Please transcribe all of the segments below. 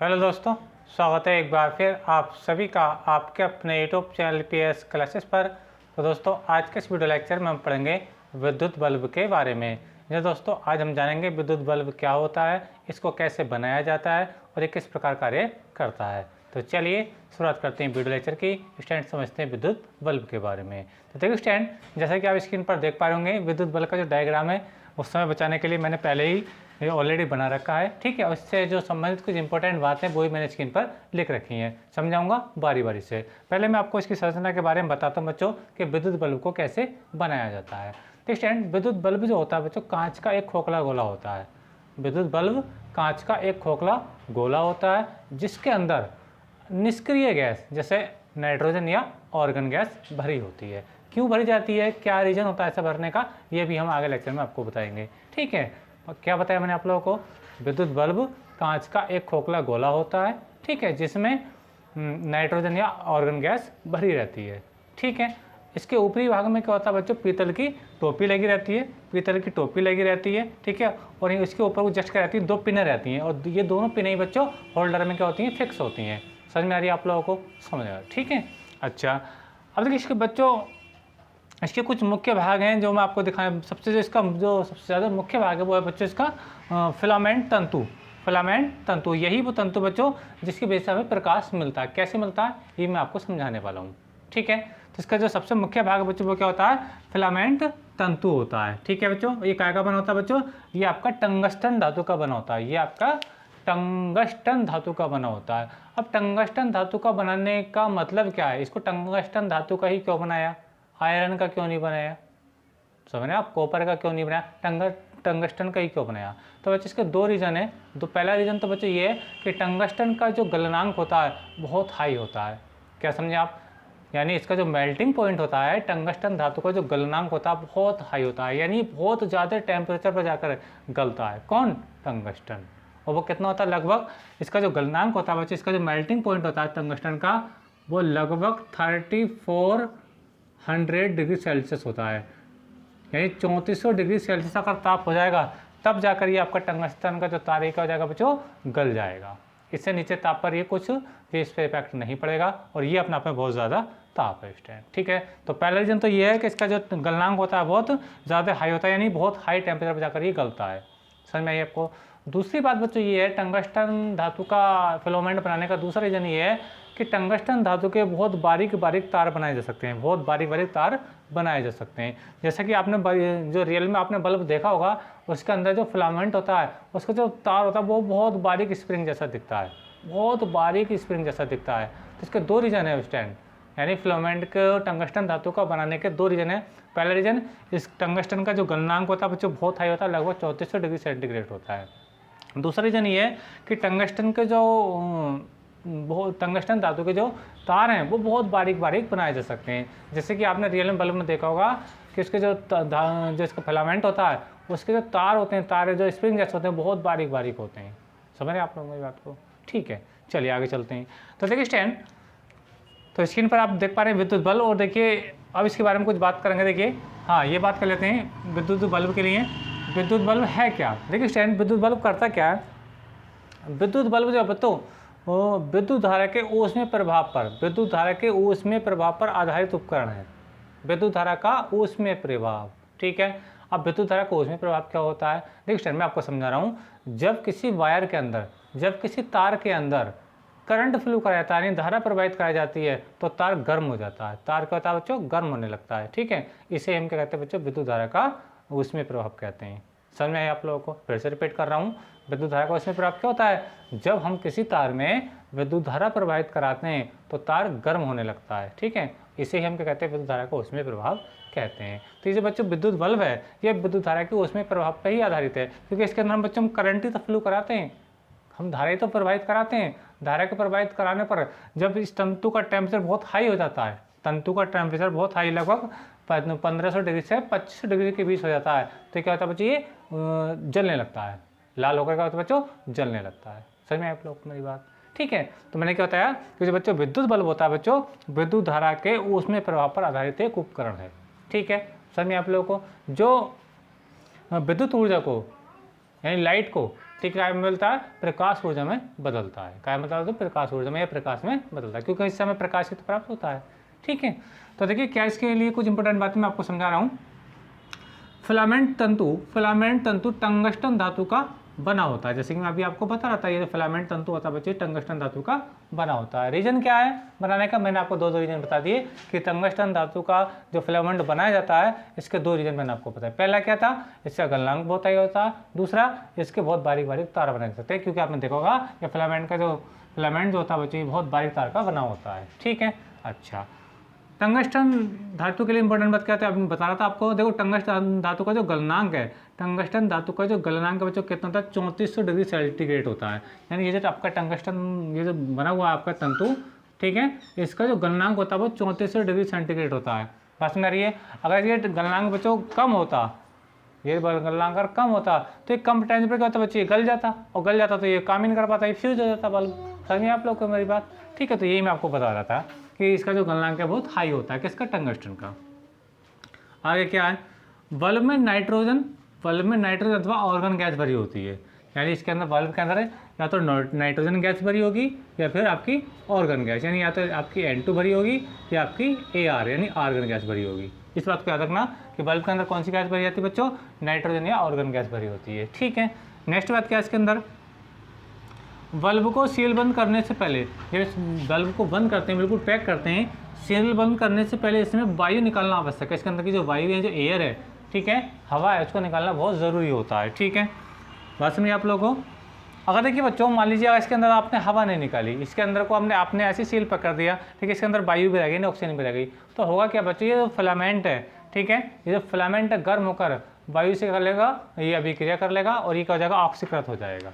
Hello दोस्तों, स्वागत है एक बार फिर आप सभी का आपके अपने यूट्यूब चैनल PS क्लासेस पर। तो दोस्तों, आज के इस वीडियो लेक्चर में हम पढ़ेंगे विद्युत बल्ब के बारे में। जी दोस्तों, आज हम जानेंगे विद्युत बल्ब क्या होता है, इसको कैसे बनाया जाता है और ये किस प्रकार कार्य करता है। तो चलिए शुरुआत करते हैं वीडियो लेक्चर की। स्टैंड समझते हैं विद्युत बल्ब के बारे में। तो देखिए स्टैंड, जैसा कि आप स्क्रीन पर देख पा रहे होंगे, विद्युत बल्ब का जो डायग्राम है उस समय बचाने के लिए मैंने पहले ही ये ऑलरेडी बना रखा है, ठीक है। उससे जो संबंधित कुछ इंपॉर्टेंट बातें वो ही मैंने स्क्रीन पर लिख रखी हैं, समझाऊंगा बारी बारी से। पहले मैं आपको इसकी संरचना के बारे में बताता हूँ बच्चों कि विद्युत बल्ब को कैसे बनाया जाता है। तो स्टूडेंट, विद्युत बल्ब जो होता है बच्चों, कांच का एक खोखला गोला होता है। विद्युत बल्ब कांच का एक खोखला गोला होता है जिसके अंदर निष्क्रिय गैस जैसे नाइट्रोजन या ऑर्गन गैस भरी होती है। क्यों भरी जाती है, क्या रीजन होता है ऐसा भरने का, ये भी हम आगे लेक्चर में आपको बताएंगे, ठीक है। क्या बताया मैंने आप लोगों को, विद्युत बल्ब कांच का एक खोखला गोला होता है, ठीक है, जिसमें नाइट्रोजन या ऑर्गन गैस भरी रहती है, ठीक है। इसके ऊपरी भाग में क्या होता है बच्चों, पीतल की टोपी लगी रहती है, पीतल की टोपी लगी रहती है, ठीक है। और इसके ऊपर वो जस्ट कर रहती है, दो पिनें रहती हैं और ये दोनों पिनें बच्चों होल्डर में क्या होती हैं, फिक्स होती हैं। समझ में आ रही है आप लोगों को, समझ आ, ठीक है। अच्छा, अब देखिए इसके बच्चों, इसके कुछ मुख्य भाग हैं जो मैं आपको दिखाएं। सबसे जो इसका जो सबसे ज़्यादा मुख्य भाग है वो है बच्चों इसका फिलामेंट तंतु। फिलामेंट तंतु, यही वो तंतु बच्चों जिसकी वजह से हमें प्रकाश मिलता है। कैसे मिलता है ये मैं आपको समझाने वाला हूँ, ठीक है। तो इसका जो सबसे मुख्य भाग है बच्चों वो क्या होता है, फिलामेंट तंतु होता है, ठीक है बच्चों। ये काय का बना होता है बच्चों, ये आपका टंगस्टन धातु का बना होता है, ये आपका टंगस्टन धातु का बना होता है। अब टंगस्टन धातु का बनाने का मतलब क्या है, इसको टंगस्टन धातु का ही क्यों बनाया, आयरन का क्यों नहीं बनाया, समझ रहे आप, कॉपर का क्यों नहीं बनाया, टंगस्टन का ही क्यों बनाया। तो बच्चे इसके दो रीज़न है। तो पहला रीज़न तो बच्चे ये है कि टंगस्टन का जो गलनांक होता है बहुत हाई होता है। क्या समझे आप, यानी इसका जो मेल्टिंग पॉइंट होता है, टंगस्टन धातु का जो गलनांक होता है बहुत हाई होता है, यानी बहुत ज़्यादा टेम्परेचर पर जाकर गलता है। कौन, टंगस्टन। और वो कितना होता है, लगभग इसका जो गलनांक होता है बच्चे, इसका जो मेल्टिंग पॉइंट होता है टंगस्टन का, वो लगभग 3400 डिग्री सेल्सियस होता है। यानी 3400 डिग्री सेल्सियस अगर ताप हो जाएगा तब जाकर ये आपका टंगस्टन का जो तार क्या हो जाएगा बच्चों, गल जाएगा। इससे नीचे ताप पर ये कुछ भी इस पर इफेक्ट नहीं पड़ेगा और ये अपने आप में बहुत ज़्यादा ताप है इस टाइम, ठीक है। तो पहला रीजन तो ये है कि इसका जो गलनांक होता है बहुत ज़्यादा हाई होता है, यानी बहुत हाई टेम्परेचर पर जाकर ये गलता है। समझ में आई आपको। दूसरी बात बच्चों ये है, टंगस्टन धातु का फिलामेंट बनाने का दूसरा रीजन ये है कि टंगस्टन धातु के बहुत बारीक बारीक तार बनाए जा सकते हैं, बहुत बारीक बारीक तार बनाए जा सकते हैं। जैसा कि आपने जो रियल में आपने बल्ब देखा होगा, उसके अंदर जो फिलामेंट होता है उसका जो तार होता है वो बहुत बारीक स्प्रिंग जैसा दिखता है, बहुत बारीक स्प्रिंग जैसा दिखता है। तो इसके दो रीजन है उस टाइम, यानी फिलामेंट के टंगस्टन धातु का बनाने के दो रीजन है। पहला रीजन, इस टंगस्टन का जो गलनांक होता है बच्चों बहुत हाई होता है, लगभग 3400 डिग्री सेंटीग्रेड होता है। दूसरा रीजन ये है कि टंगस्टन के जो बहुत टंगस्टन धातु के जो तार हैं वो बहुत बारीक बारीक बनाए जा सकते हैं। जैसे कि आपने रियल में बल्ब में देखा होगा कि उसके जो इसका फिलामेंट होता है उसके जो तार होते हैं, तार जो स्प्रिंग जैसे होते हैं बहुत बारीक बारीक होते हैं। समझ रहे हैं आप लोग मेरी बात को, ठीक है। चलिए आगे चलते हैं। तो देखिए स्टैंड, तो स्क्रीन पर आप देख पा रहे हैं विद्युत बल्ब, और देखिए अब इसके बारे में कुछ बात करेंगे। देखिए हाँ, ये बात कर लेते हैं विद्युत बल्ब के लिए। विद्युत बल्ब है क्या, देखिए स्टैंड, विद्युत बल्ब करता क्या है। विद्युत बल्ब जो बच्चों वो विद्युत धारा के ऊष्मीय प्रभाव पर, विद्युत धारा के ऊष्मीय प्रभाव पर आधारित उपकरण है। विद्युत धारा का ऊष्मीय प्रभाव, ठीक है। अब विद्युत धारा का ऊष्मीय प्रभाव क्या होता है, देखिए स्टैंड मैं आपको समझा रहा हूँ। जब किसी वायर के अंदर, जब किसी तार के अंदर करंट फ्लो कराया जाता है, यानी धारा प्रवाहित कराई जाती है, तो तार गर्म हो जाता है। तार क्या होता है बच्चों, गर्म होने लगता है, ठीक है। इसे हम क्या कहते हैं बच्चों, विद्युत धारा का ऊष्मीय प्रभाव कहते हैं। समझ में आया आप लोगों को, फिर से रिपीट कर रहा हूँ। विद्युत धारा का ऊष्मीय प्रभाव क्या होता है, जब हम किसी तार में विद्युत धारा प्रवाहित कराते हैं तो तार गर्म होने लगता है, ठीक है। इसे ही हम क्या कहते हैं, विद्युत धारा का ऊष्मीय प्रभाव कहते हैं। तो ये जो बच्चों विद्युत बल्ब है ये विद्युत धारा के ऊष्मीय प्रभाव पर ही आधारित है, क्योंकि इसके अंदर हम बच्चों करंट ही तो फ्लो कराते हैं, हम धारा ही तो प्रवाहित कराते हैं। धारा को प्रवाहित कराने पर जब इस तंतु का टेम्परेचर बहुत हाई हो जाता है, तंतु का टेम्परेचर बहुत हाई, लगभग 1500 डिग्री से 2500 डिग्री के बीच हो जाता है, तो क्या होता है बच्चों, ये जलने लगता है, लाल होकर क्या होता है बच्चों, जलने लगता है। समझ में आप लोग मेरी बात, ठीक है। तो मैंने क्या बताया कि जो बच्चों विद्युत बल्ब होता है बच्चों, विद्युत धारा के ऊष्मीय प्रभाव पर आधारित एक उपकरण है, ठीक है। समझ में आप लोगों को, जो विद्युत ऊर्जा को यानी लाइट को ठीक है, में मिलता है प्रकाश ऊर्जा में बदलता है। क्या मतलब तो प्रकाश ऊर्जा में या प्रकाश में बदलता है, क्योंकि इस समय प्रकाश की तो प्राप्त होता है। ठीक है, तो देखिए क्या इसके लिए कुछ इंपॉर्टेंट बातें मैं आपको समझा रहा हूँ। फिलामेंट तंतु टंगस्टन धातु का बना होता है, जैसे कि मैं अभी आपको बता रहा था, ये जो फिलामेंट तंतु होता है बच्चे टंगस्टन धातु का बना होता है। रीजन क्या है बनाने का, मैंने आपको दो रीजन बता दिए कि टंगस्टन धातु का जो फिलामेंट बनाया जाता है इसके दो रीजन मैंने आपको बताया। पहला क्या था, इसका गलनांक बहुत हाई होता है, दूसरा इसके बहुत बारीक बारीक तार बना सकते हैं, क्योंकि आपने देखा होगा कि फिलामेंट जो होता है बच्चे बहुत बारीक तार का बना होता है। ठीक है, अच्छा टंगस्टन धातु के लिए इंपॉर्टेंट बात क्या था, अभी बता रहा था आपको। देखो टंगस्टन धातु का जो गलनांक है, टंगस्टन धातु का जो गलनांक बच्चों कितना होता है 3400 डिग्री सेंटीग्रेड होता है। यानी ये जो आपका टंगस्टन ये जो बना हुआ है आपका तंतु, ठीक है, इसका जो गलनांक होता है वो 3400 डिग्री सेंटीग्रेड होता है। बात समझ रही है। अगर ये गलनांक बच्चों कम होता, ये गलनांक अगर कम होता तो एक कम टेम्परेचर क्या होता बच्चे, गल जाता, और गल जाता तो ये काम ही नहीं कर पाता, ये फ्यूज हो जाता बल्ब। समझिए आप लोग को मेरी बात। ठीक है, तो यही मैं आपको बता रहा था कि इसका जो गलनांक है बहुत हाई होता है, किसका, टंगस्टन का। आगे क्या है, बल्ब में नाइट्रोजन अथवा ऑर्गन गैस भरी होती है। यानी इसके अंदर बल्ब के अंदर या तो नाइट्रोजन गैस भरी होगी या फिर आपकी ऑर्गन गैस, यानी या तो आपकी N2 भरी होगी या आपकी AR यानी आर्गन गैस भरी होगी। इस बात को याद रखना कि बल्ब के अंदर कौन सी गैस भरी जाती है बच्चों, नाइट्रोजन या ऑर्गन गैस भरी होती है। ठीक है, नेक्स्ट बात क्या है इसके अंदर, बल्ब को सील बंद करने से पहले, जब बल्ब को बंद करते हैं बिल्कुल पैक करते हैं, सील बंद करने से पहले इसमें वायु निकालना आवश्यक है। इसके अंदर की जो वायु है, जो एयर है, ठीक है, हवा है, उसको निकालना बहुत ज़रूरी होता है। ठीक है, बात समझिए आप लोगों को। अगर देखिए बच्चों मान लीजिए अगर इसके अंदर आपने हवा नहीं निकाली, इसके अंदर को आपने ऐसी सील पकड़ दिया, ठीक है, इसके अंदर वायु भी रह गई ना, ऑक्सीजन भी रह गई, तो होगा क्या बच्चों, ये जो फिलामेंट है, ठीक है, ये जो फिलामेंट है गर्म होकर वायु से कर लेगा, ये अभिक्रिया कर लेगा और ये क्या हो जाएगा, ऑक्सीकृत हो जाएगा।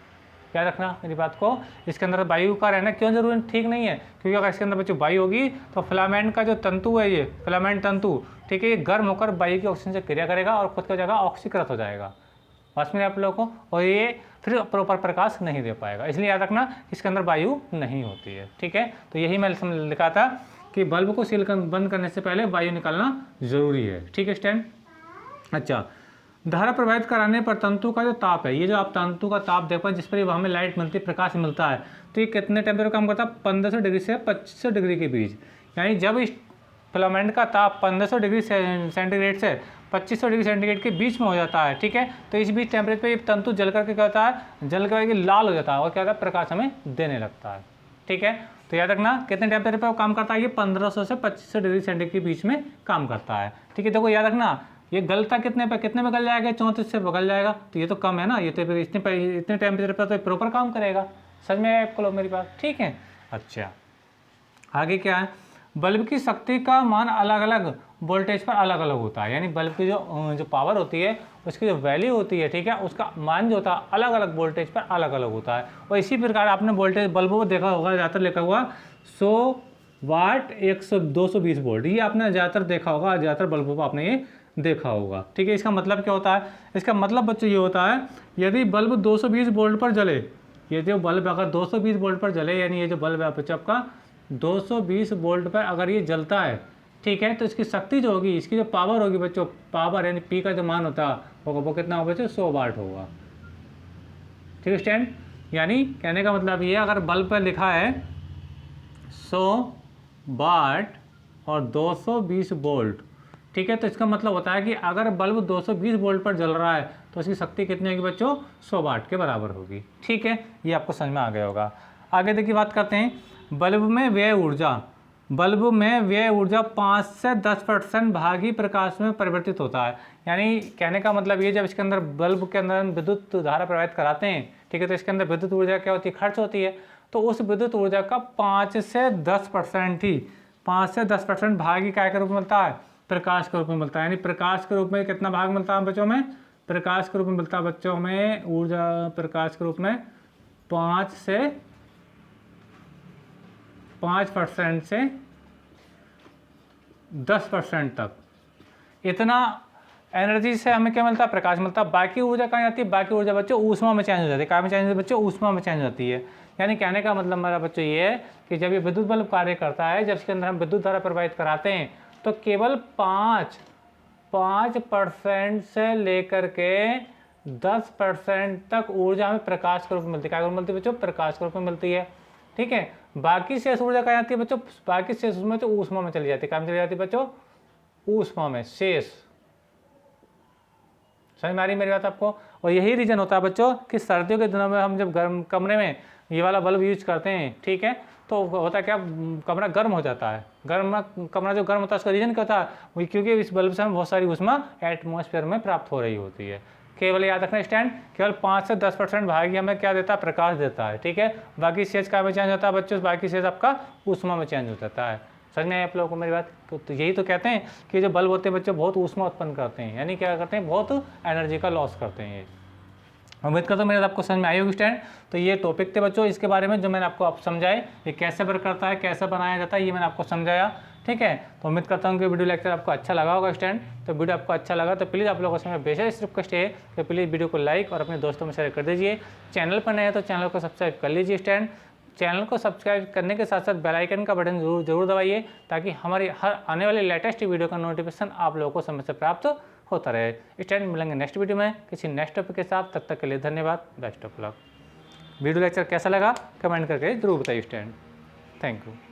याद रखना मेरी बात को। इसके अंदर वायु का रहना क्यों जरूरी, ठीक नहीं है, क्योंकि अगर इसके अंदर बच्चों वायु होगी तो फिलामेंट का जो तंतु है, ये फिलामेंट तंतु, ठीक है, ये गर्म होकर वायु की ऑक्सीजन से क्रिया करेगा और खुद क्या हो जाएगा, ऑक्सीकृत हो जाएगा। बस में आप लोगों को, और ये फिर प्रॉपर प्रकाश नहीं दे पाएगा। इसलिए याद रखना इसके अंदर वायु नहीं होती है। ठीक है, तो यही मैं लिखा था कि बल्ब को सील बंद करने से पहले वायु निकालना जरूरी है। ठीक है स्टैंड। अच्छा, धारा प्रवाहित कराने पर तंतु का जो ताप है, ये जो आप तंतु का ताप देख पाए जिस पर हमें लाइट मिलती है, प्रकाश मिलता है, तो ये कितने टेम्परेचर काम करता है, 1500 डिग्री से 2500 डिग्री के बीच। यानी जब इस फिलामेंट का ताप 1500 डिग्री सेंटीग्रेड से 2500 डिग्री सेंटीग्रेड के बीच में हो जाता है, ठीक है, तो इस बीच टेम्परेचर पे ये तंतु जल करके क्या होता है, जल करके लाल हो जाता है और क्या होता है, प्रकाश हमें देने लगता है। ठीक है, तो याद रखना कितने टेम्परेचर पे काम करता है, ये 1500 से 2500 डिग्री सेंटीग्रेड के बीच में काम करता है। ठीक है, देखो याद रखना ये गलता कितने में गल जाएगा, 34 से गल जाएगा, तो ये तो कम है ना, ये तो फिर इतने टेम्परेचर पर तो प्रॉपर काम करेगा। समझ में आया आपको लोग मेरी बात। ठीक है, अच्छा आगे क्या है, बल्ब की शक्ति का मान अलग अलग वोल्टेज पर अलग अलग होता है। यानी बल्ब की जो पावर होती है, उसकी जो वैल्यू होती है, ठीक है, उसका मान जो होता है अलग अलग वोल्टेज पर अलग अलग होता है। और इसी प्रकार आपने वोल्टेज बल्बों को देखा होगा, ज़्यादातर लिखा हुआ 100 वाट 220 वोल्ट, ये आपने ज़्यादातर देखा होगा, ज़्यादातर बल्बों पर आपने ये देखा होगा। ठीक है, इसका मतलब क्या होता है, इसका मतलब बच्चों ये होता है, यदि बल्ब 220 वोल्ट पर जले, ये जो बल्ब अगर 220 वोल्ट पर जले, यानी ये जो बल्ब है बच्चों आपका 220 वोल्ट पर अगर ये जलता है, ठीक है, तो इसकी शक्ति जो होगी, इसकी जो पावर होगी बच्चों, पावर यानी पी का जो मान होता होगा वो कितना होगा बच्चों, 100 वाट होगा। ठीक है स्टैंड, यानी कहने का मतलब ये, अगर बल्ब पर लिखा है 100 वाट और 220 वोल्ट, ठीक है, तो इसका मतलब होता है कि अगर बल्ब 220 वोल्ट पर जल रहा है तो इसकी शक्ति कितनी होगी बच्चों, 100 वाट के बराबर होगी। ठीक है, ये आपको समझ में आ गया होगा। आगे देखिए बात करते हैं, बल्ब में व्यय ऊर्जा 5 से 10% भागी प्रकाश में परिवर्तित होता है। यानी कहने का मतलब ये, जब इसके अंदर बल्ब के अंदर विद्युत धारा प्रवाहित कराते हैं, ठीक है, तो इसके अंदर विद्युत ऊर्जा क्या होती है, खर्च होती है, तो उस विद्युत ऊर्जा का 5 से 10% भागी काय के रूप में मिलता है, प्रकाश के रूप में मिलता है। यानी प्रकाश के रूप में कितना भाग मिलता है बच्चों में, प्रकाश के रूप में मिलता है बच्चों में ऊर्जा, प्रकाश के रूप में 5 से 5% से 10% तक इतना एनर्जी से हमें क्या मिलता है, प्रकाश मिलता है। बाकी ऊर्जा कहाँ जाती है, बाकी ऊर्जा बच्चों ऊष्मा में चेंज हो जाती है। क्या में चेंज होती है बच्चों, ऊष्मा में चेंज होती है। यानी कहने का मतलब मेरा बच्चों ये है कि जब ये विद्युत बल्ब कार्य करता है, जब इसके अंदर हम विद्युत धारा प्रवाहित कराते हैं, तो केवल 5% से लेकर के 10% तक ऊर्जा हमें प्रकाश के रूप में मिलती है। क्या रूप में मिलती है बच्चों? प्रकाश के रूप में मिलती है। ठीक है, बाकी शेष ऊर्जा कहाँ जाती है बच्चों? बाकी शेष उसमें तो ऊष्मा में चली जाती है। कहाँ में चली जाती है बच्चों? ऊष्मा में, शेष। समझ में आ रही मेरी बात आपको? और यही रीजन होता है बच्चों कि सर्दियों के दिनों में हम जब गर्म कमरे में ये वाला बल्ब यूज करते हैं, ठीक है, तो होता क्या, कमरा गर्म हो जाता है। कमरा जो गर्म होता है उसका रीजन क्या होता है? वही क्योंकि इस बल्ब से हमें बहुत सारी ऊष्मा एटमॉस्फेयर में प्राप्त हो रही होती है। केवल याद रखना स्टैंड, केवल 5 से 10% भाग ही हमें क्या देता है? प्रकाश देता है। ठीक है, बाकी शेष का में चेंज होता है बच्चों, बाकी शेष आपका ऊष्मा में चेंज हो जाता है। समझ में आया आप लोगों को मेरी बात? तो यही तो कहते हैं कि जो बल्ब होते हैं बच्चों बहुत ऊष्मा उत्पन्न करते हैं, यानी क्या करते हैं? बहुत एनर्जी का लॉस करते हैं ये। उम्मीद करता हूँ मेरे आपको समझ में आई होगी स्टैंड। तो ये टॉपिक थे बच्चों इसके बारे में जो मैंने आपको अब समझाए, ये कैसे वर्क करता है, कैसे बनाया जाता है, ये मैंने आपको समझाया। ठीक है, तो उम्मीद करता हूँ कि वीडियो लेक्चर आपको अच्छा लगा होगा स्टैंड। तो वीडियो आपको अच्छा लगा तो प्लीज़ आप लोगों से मैं बेशक रिक्वेस्ट है कि प्लीज़ वीडियो को लाइक और अपने दोस्तों में शेयर कर दीजिए। चैनल पर नए हैं तो चैनल को सब्सक्राइब कर लीजिए स्टैंड। चैनल को सब्सक्राइब करने के साथ साथ बेल आइकन का बटन जरूर दबाइए, ताकि हमारी हर आने वाली लेटेस्ट वीडियो का नोटिफिकेशन आप लोगों को समय से प्राप्त होता रहे। स्टैंड मिलेंगे नेक्स्ट वीडियो में किसी नेक्स्ट टॉपिक के साथ, तब तक के लिए धन्यवाद, best of luck. Video lecture कैसा लगा कमेंट करके जरूर बताइए स्टैंड। Thank you.